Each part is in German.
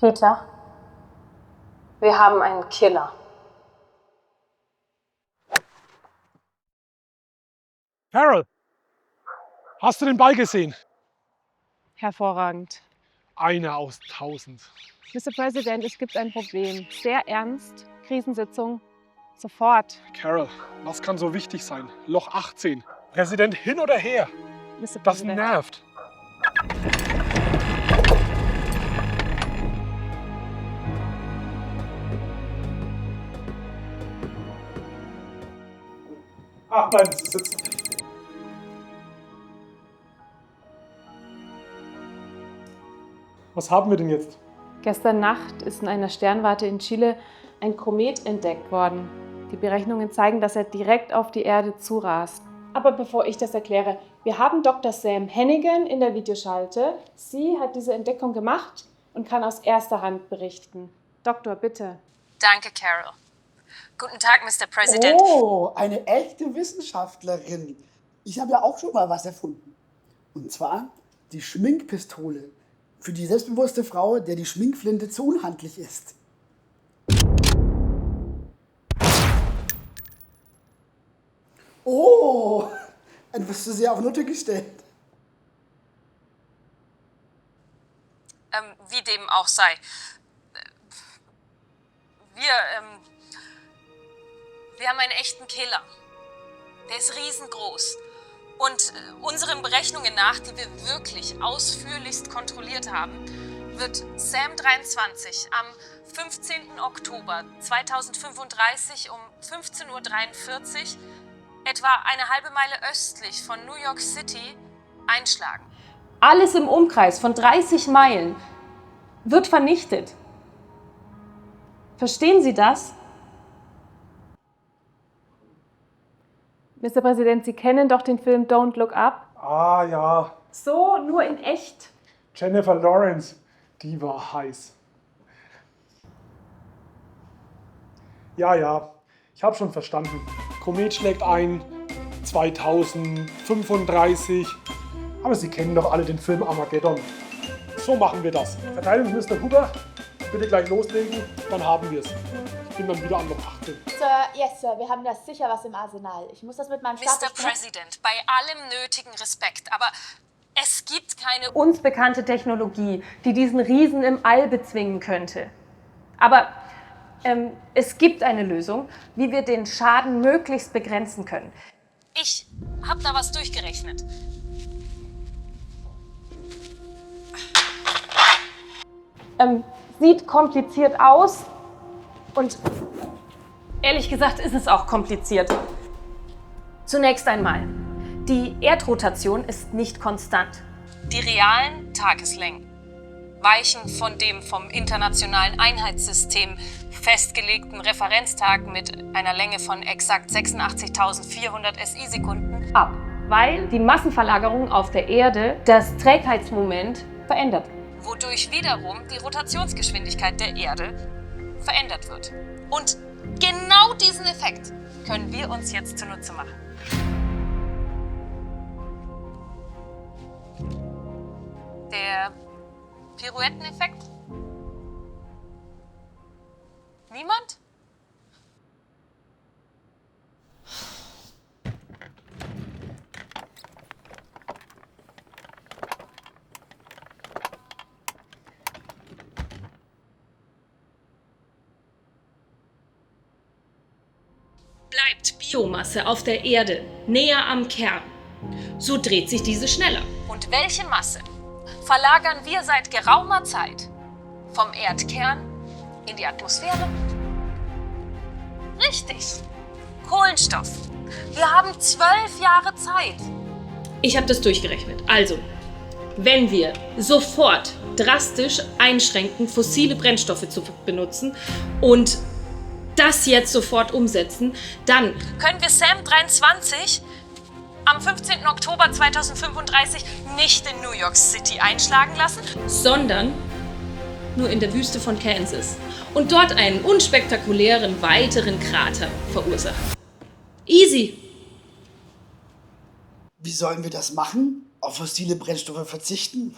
Peter, wir haben einen Killer. Carol, hast du den Ball gesehen? Hervorragend. Einer aus 1000. Mr. President, es gibt ein Problem. Sehr ernst. Krisensitzung. Sofort. Carol, was kann so wichtig sein? Loch 18. Präsident hin oder her? Mr. Das President. nervt. Ach, bleiben Sie sitzen. Was haben wir denn jetzt? Gestern Nacht ist in einer Sternwarte in Chile ein Komet entdeckt worden. Die Berechnungen zeigen, dass er direkt auf die Erde zurast. Aber bevor ich das erkläre, wir haben Dr. Sam Hannigan in der Videoschalte. Sie hat diese Entdeckung gemacht und kann aus erster Hand berichten. Doktor, bitte. Danke, Carol. Guten Tag, Mr. President. Oh, eine echte Wissenschaftlerin. Ich habe ja auch schon mal was erfunden. Und zwar die Schminkpistole. Für die selbstbewusste Frau, der die Schminkflinte zu unhandlich ist. Oh, ein bist du sehr auf Nutte gestellt. Wie dem auch sei. Wir haben einen echten Killer. Der ist riesengroß. Und unseren Berechnungen nach, die wir wirklich ausführlichst kontrolliert haben, wird Sam 23 am 15. Oktober 2035 um 15:43 Uhr etwa eine halbe Meile östlich von New York City einschlagen. Alles im Umkreis von 30 Meilen wird vernichtet. Verstehen Sie das? Mr. Präsident, Sie kennen doch den Film Don't Look Up. Ah ja, So, nur in echt. Jennifer Lawrence, die war heiß. Ja, ich habe schon verstanden. Komet schlägt ein, 2035. Aber Sie kennen doch alle den Film Armageddon. So machen wir das. Verteidigungsminister Huber, bitte gleich loslegen, dann haben wir es. Ich bin dann wieder an Loch 18. Sir, yes, Sir, wir haben das sicher was im Arsenal. Ich muss das mit meinem Stab Mr. besprechen. President, bei allem nötigen Respekt, aber es gibt keine Uns bekannte Technologie, die diesen Riesen im All bezwingen könnte. Aber es gibt eine Lösung, wie wir den Schaden möglichst begrenzen können. Ich habe da was durchgerechnet. Sieht kompliziert aus und ehrlich gesagt ist es auch kompliziert. Zunächst einmal, die Erdrotation ist nicht konstant. Die realen Tageslängen weichen von dem vom Internationalen Einheitssystem festgelegten Referenztag mit einer Länge von exakt 86.400 SI-Sekunden Ab, weil die Massenverlagerung auf der Erde das Trägheitsmoment verändert. wodurch wiederum die Rotationsgeschwindigkeit der Erde verändert wird. Und genau diesen Effekt können wir uns jetzt zunutze machen. Der Pirouetteneffekt? Niemand? Bleibt Biomasse auf der Erde näher am Kern, so dreht sich diese schneller. Und welche Masse verlagern wir seit geraumer Zeit vom Erdkern in die Atmosphäre? Richtig, Kohlenstoff. Wir haben 12 Jahre Zeit. Ich habe das durchgerechnet. Also, wenn wir sofort drastisch einschränken, fossile Brennstoffe zu benutzen und das jetzt sofort umsetzen, dann Können wir Sam 23 am 15. Oktober 2035 nicht in New York City einschlagen lassen? sondern nur in der Wüste von Kansas und dort einen unspektakulären weiteren Krater verursachen. Easy. Wie sollen wir das machen? Auf fossile Brennstoffe verzichten?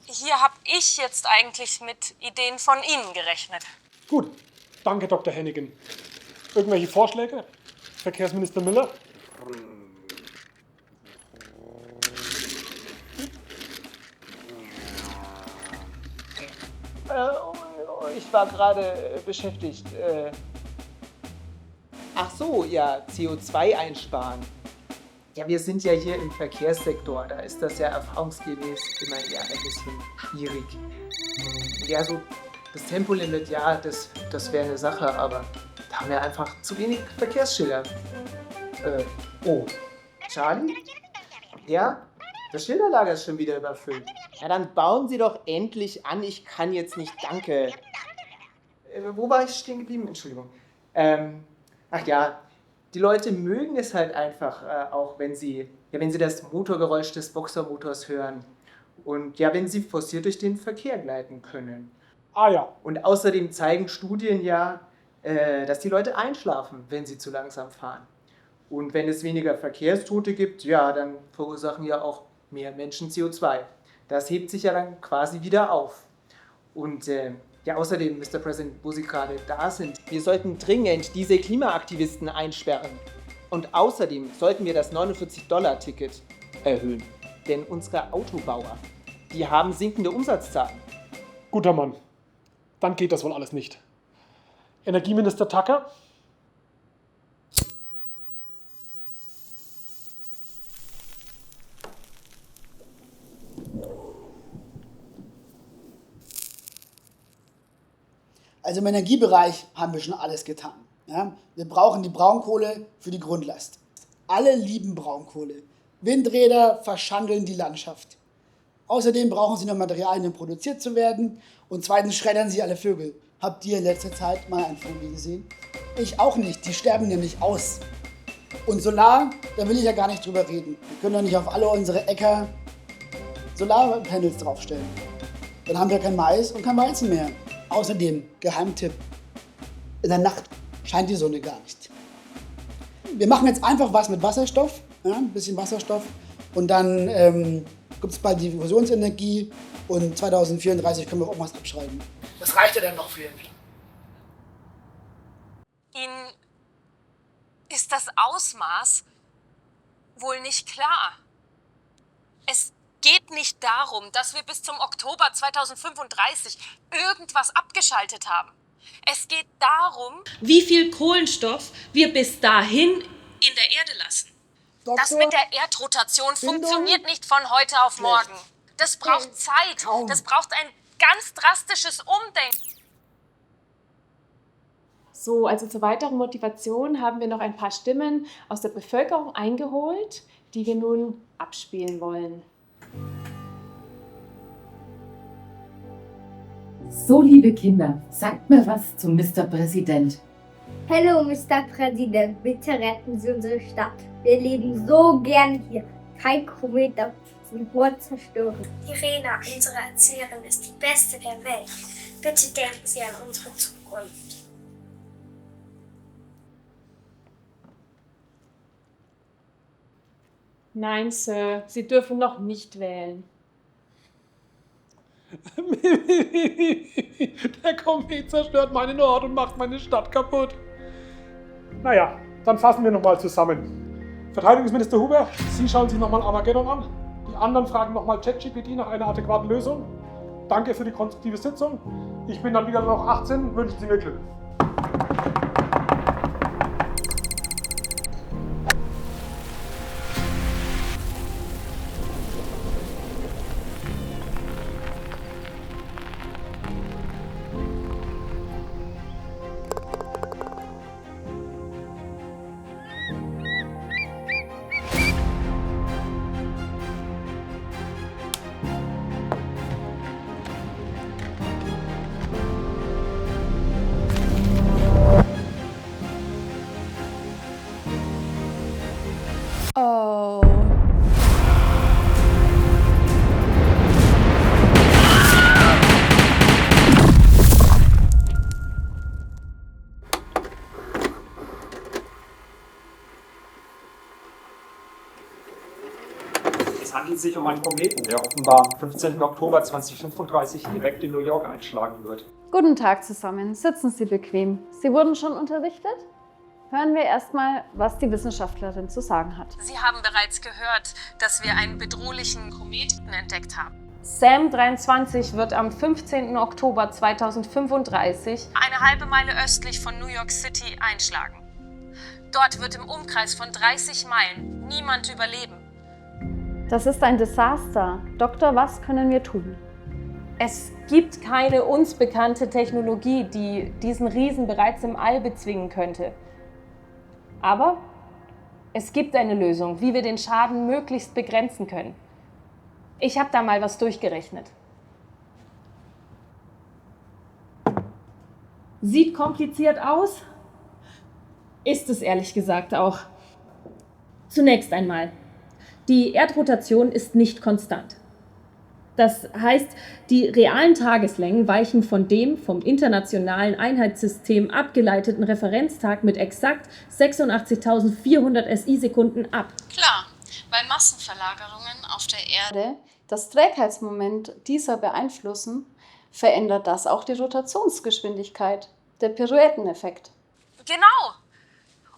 hier habe ich jetzt eigentlich mit Ideen von Ihnen gerechnet. Gut, danke Dr. Hennigan. Irgendwelche Vorschläge? Verkehrsminister Müller? Ich war gerade beschäftigt. Ach so, ja, CO2 einsparen. Ja, wir sind ja hier im Verkehrssektor, da ist das ja erfahrungsgemäß immer eher ein bisschen schwierig. Ja, so das Tempolimit, ja, das wäre eine Sache, aber da haben wir einfach zu wenig Verkehrsschilder. Oh, Charlie? Ja? Das Schilderlager ist schon wieder überfüllt. Ja, dann bauen Sie doch endlich an. Ich kann jetzt nicht, danke. Wo war ich stehen geblieben? Entschuldigung. Ach ja, die Leute mögen es halt einfach, auch wenn sie das Motorgeräusch des Boxermotors hören. Und ja, wenn sie forciert durch den Verkehr gleiten können. Ah ja. Und außerdem zeigen Studien ja, dass die Leute einschlafen, wenn sie zu langsam fahren. Und wenn es weniger Verkehrstote gibt, ja, dann verursachen ja auch mehr Menschen CO2. Das hebt sich ja dann quasi wieder auf. Und ja, außerdem, Mr. President, wo Sie gerade da sind, wir sollten dringend diese Klimaaktivisten einsperren. Und außerdem sollten wir das 49-Dollar-Ticket erhöhen. Denn unsere Autobauer, die haben sinkende Umsatzzahlen. Guter Mann. Dann geht das wohl alles nicht. Energieminister Tucker? Also im Energiebereich haben wir schon alles getan. Ja? Wir brauchen die Braunkohle für die Grundlast. Alle lieben Braunkohle. Windräder verschandeln die Landschaft. Außerdem brauchen sie noch Materialien, um produziert zu werden. Und zweitens schreddern sie alle Vögel. Habt ihr in letzter Zeit mal einen Vogel gesehen? Ich auch nicht. Die sterben nämlich aus. Und Solar, da will ich ja gar nicht drüber reden. Wir können doch nicht auf alle unsere Äcker Solarpanels draufstellen. Dann haben wir kein Mais und kein Weizen mehr. Außerdem, Geheimtipp, in der Nacht scheint die Sonne gar nicht. Wir machen jetzt einfach was mit Wasserstoff, ja, ein bisschen Wasserstoff, und dann gibt es bald die Fusionsenergie und 2034 können wir auch irgendwas abschreiben. Das reicht ja dann noch für den Plan. Ihnen ist das Ausmaß wohl nicht klar. Es geht nicht darum, dass wir bis zum Oktober 2035 irgendwas abgeschaltet haben. Es geht darum, Wie viel Kohlenstoff wir bis dahin in der Erde lassen. das mit der Erdrotation funktioniert nicht von heute auf morgen. Das braucht Zeit. Das braucht ein ganz drastisches Umdenken. So, also zur weiteren Motivation haben wir noch ein paar Stimmen aus der Bevölkerung eingeholt, die wir nun abspielen wollen. So, liebe Kinder, sagt mir was zum Mr. Präsident. Hallo, Mr. Präsident, bitte retten Sie unsere Stadt. Wir leben so gern hier. Kein Komet darf unsere Geburt zerstören. Irena, unsere Erzieherin, ist die beste der Welt. Bitte denken Sie an unsere Zukunft. Nein, Sir, Sie dürfen noch nicht wählen. Der Komet zerstört meinen Ort und macht meine Stadt kaputt. Naja, dann fassen wir nochmal zusammen. Verteidigungsminister Huber, Sie schauen sich nochmal Armageddon an. Die anderen fragen nochmal ChatGPT nach einer adäquaten Lösung. Danke für die konstruktive Sitzung. Ich bin dann wieder noch 18. Wünschen Sie mir Glück. Oh. Es handelt sich um einen Kometen, der offenbar am 15. Oktober 2035 direkt in New York einschlagen wird. Guten Tag zusammen, sitzen Sie bequem. Sie wurden schon unterrichtet? Hören wir erstmal, was die Wissenschaftlerin zu sagen hat. Sie haben bereits gehört, dass wir einen bedrohlichen Kometen entdeckt haben. SAM 23 wird am 15. Oktober 2035 eine halbe Meile östlich von New York City einschlagen. Dort wird im Umkreis von 30 Meilen niemand überleben. Das ist ein Desaster. Doktor, was können wir tun? Es gibt keine uns bekannte Technologie, die diesen Riesen bereits im All bezwingen könnte. Aber es gibt eine Lösung, wie wir den Schaden möglichst begrenzen können. Ich habe da mal was durchgerechnet. Sieht kompliziert aus? Ist es ehrlich gesagt auch. Zunächst einmal, die Erdrotation ist nicht konstant. Das heißt, die realen Tageslängen weichen von dem vom internationalen Einheitssystem abgeleiteten Referenztag mit exakt 86.400 SI-Sekunden ab. Klar, bei Massenverlagerungen auf der Erde das Trägheitsmoment dieser beeinflussen, verändert das auch die Rotationsgeschwindigkeit, der Pirouetteneffekt. Genau.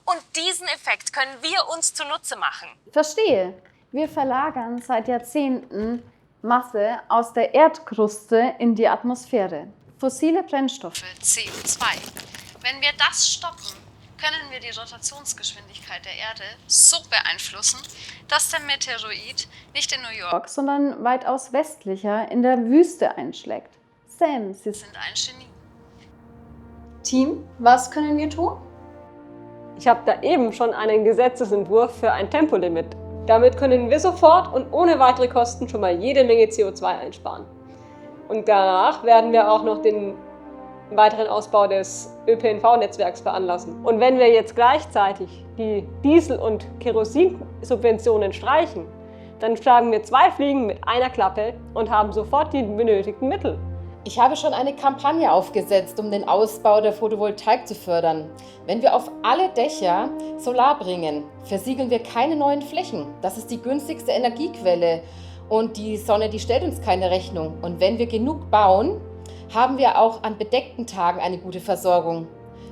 Und diesen Effekt können wir uns zunutze machen. Verstehe. Wir verlagern seit Jahrzehnten Masse aus der Erdkruste in die Atmosphäre. Fossile Brennstoffe. CO2. Wenn wir das stoppen, können wir die Rotationsgeschwindigkeit der Erde so beeinflussen, dass der Meteoroid nicht in New York, sondern weitaus westlicher in der Wüste einschlägt. Sam, Sie sind ein Genie. Team, was können wir tun? Ich habe da eben schon einen Gesetzesentwurf für ein Tempolimit. Damit können wir sofort und ohne weitere Kosten schon mal jede Menge CO2 einsparen. Und danach werden wir auch noch den weiteren Ausbau des ÖPNV-Netzwerks veranlassen. Und wenn wir jetzt gleichzeitig die Diesel- und Kerosinsubventionen streichen, dann schlagen wir 2 Fliegen mit einer Klappe und haben sofort die benötigten Mittel. Ich habe schon eine Kampagne aufgesetzt, um den Ausbau der Photovoltaik zu fördern. Wenn wir auf alle Dächer Solar bringen, versiegeln wir keine neuen Flächen. Das ist die günstigste Energiequelle und die Sonne, die stellt uns keine Rechnung. Und wenn wir genug bauen, haben wir auch an bedeckten Tagen eine gute Versorgung.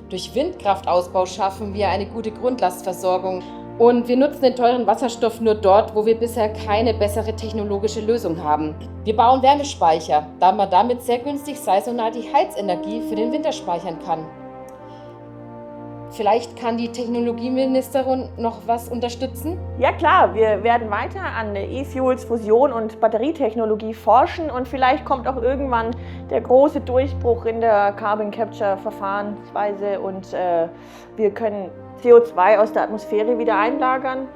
Durch Windkraftausbau schaffen wir eine gute Grundlastversorgung. Und wir nutzen den teuren Wasserstoff nur dort, wo wir bisher keine bessere technologische Lösung haben. Wir bauen Wärmespeicher, da man damit sehr günstig saisonal die Heizenergie für den Winter speichern kann. Vielleicht kann die Technologieministerin noch was unterstützen? Ja klar, wir werden weiter an E-Fuels, Fusion und Batterietechnologie forschen und vielleicht kommt auch irgendwann der große Durchbruch in der Carbon Capture Verfahrensweise und wir können CO2 aus der Atmosphäre wieder einlagern.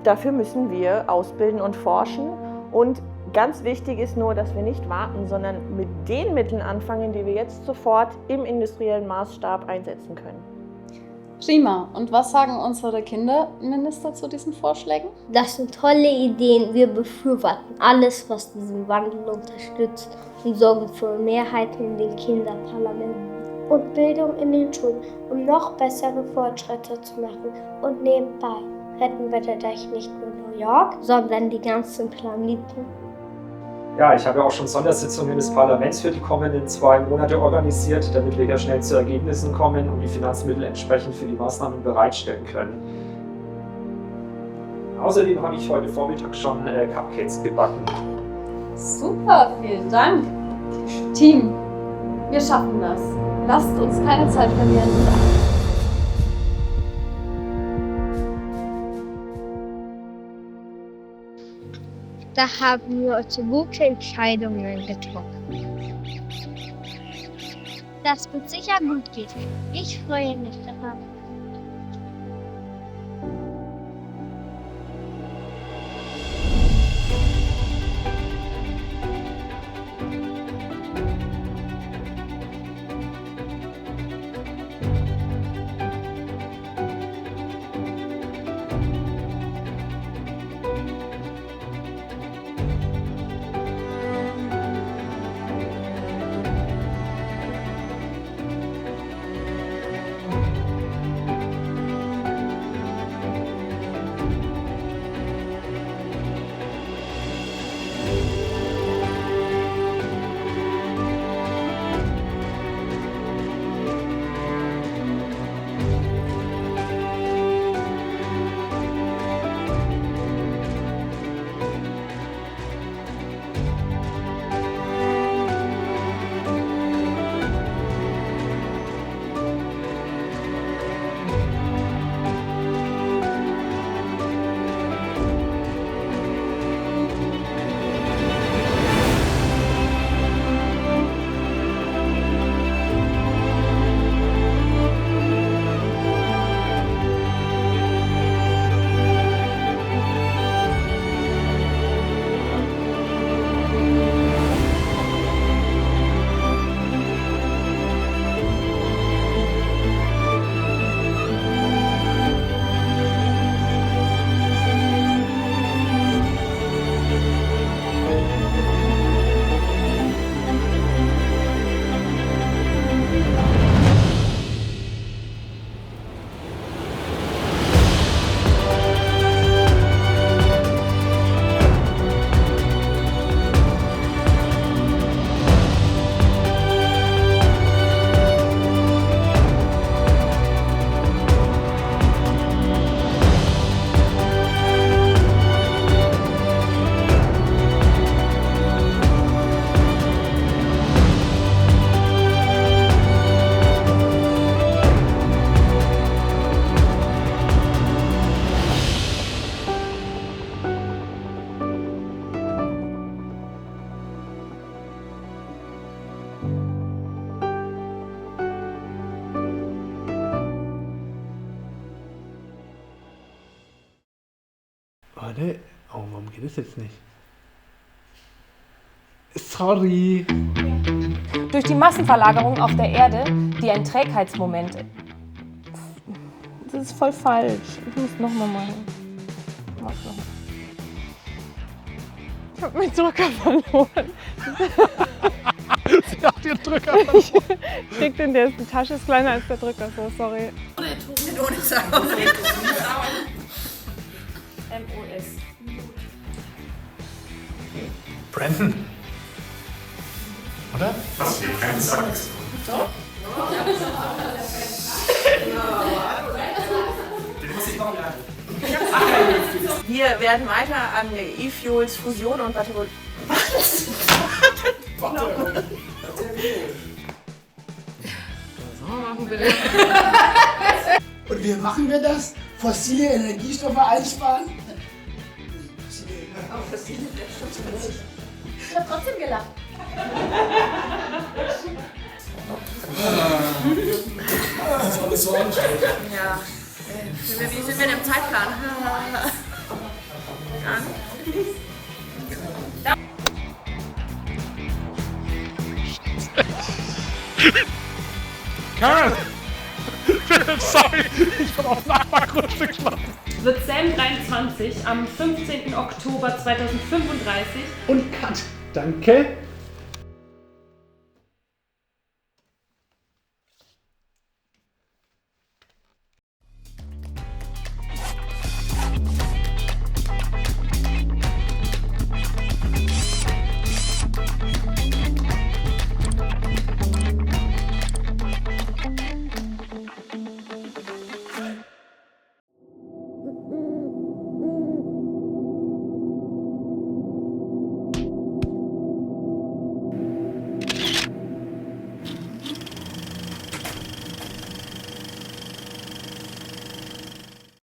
Dafür müssen wir ausbilden und forschen und ganz wichtig ist nur, dass wir nicht warten, sondern mit den Mitteln anfangen, die wir jetzt sofort im industriellen Maßstab einsetzen können. Prima. Und was sagen unsere Kinderminister zu diesen Vorschlägen? Das sind tolle Ideen. Wir befürworten alles, was diesen Wandel unterstützt und sorgen für Mehrheiten in den Kinderparlamenten. Und Bildung in den Schulen, um noch bessere Fortschritte zu machen. Und nebenbei retten wir dadurch nicht nur New York, sondern die ganzen Planeten. Ja, ich habe ja auch schon Sondersitzungen des Parlaments für die kommenden 2 Monate organisiert, damit wir hier schnell zu Ergebnissen kommen und die Finanzmittel entsprechend für die Maßnahmen bereitstellen können. Außerdem habe ich heute Vormittag schon Cupcakes gebacken. Super, vielen Dank. Team, wir schaffen das. Lasst uns keine Zeit verlieren. Da haben wir heute gute Entscheidungen getroffen. Das wird sicher gut gehen. Ich freue mich darauf. Warte. Oh, warum geht das jetzt nicht? Sorry. Durch die Massenverlagerung auf der Erde, die ein Trägheitsmoment. Das ist voll falsch. Ich muss nochmal machen. Ich hab meinen Drücker verloren. Sie hat ihren Drücker verloren. Ich krieg den, die Tasche ist kleiner als der Drücker, so sorry. MOS. Brandon. Oder? Was für keine Sache. Doch. Den muss ich noch lernen. Wir werden weiter an E-Fuels, Fusion und Batterie. Und wie machen wir das? Fossile Energiestoffe einsparen? Ich hab trotzdem gelacht. Das ist alles so anstrengend. Ja. Wie sind wir denn im Zeitplan? Karen! Sorry, ich bin auf Nachbargrundstück geschlafen. Wird Sam 23 am 15. Oktober 2035 und Cut. Danke.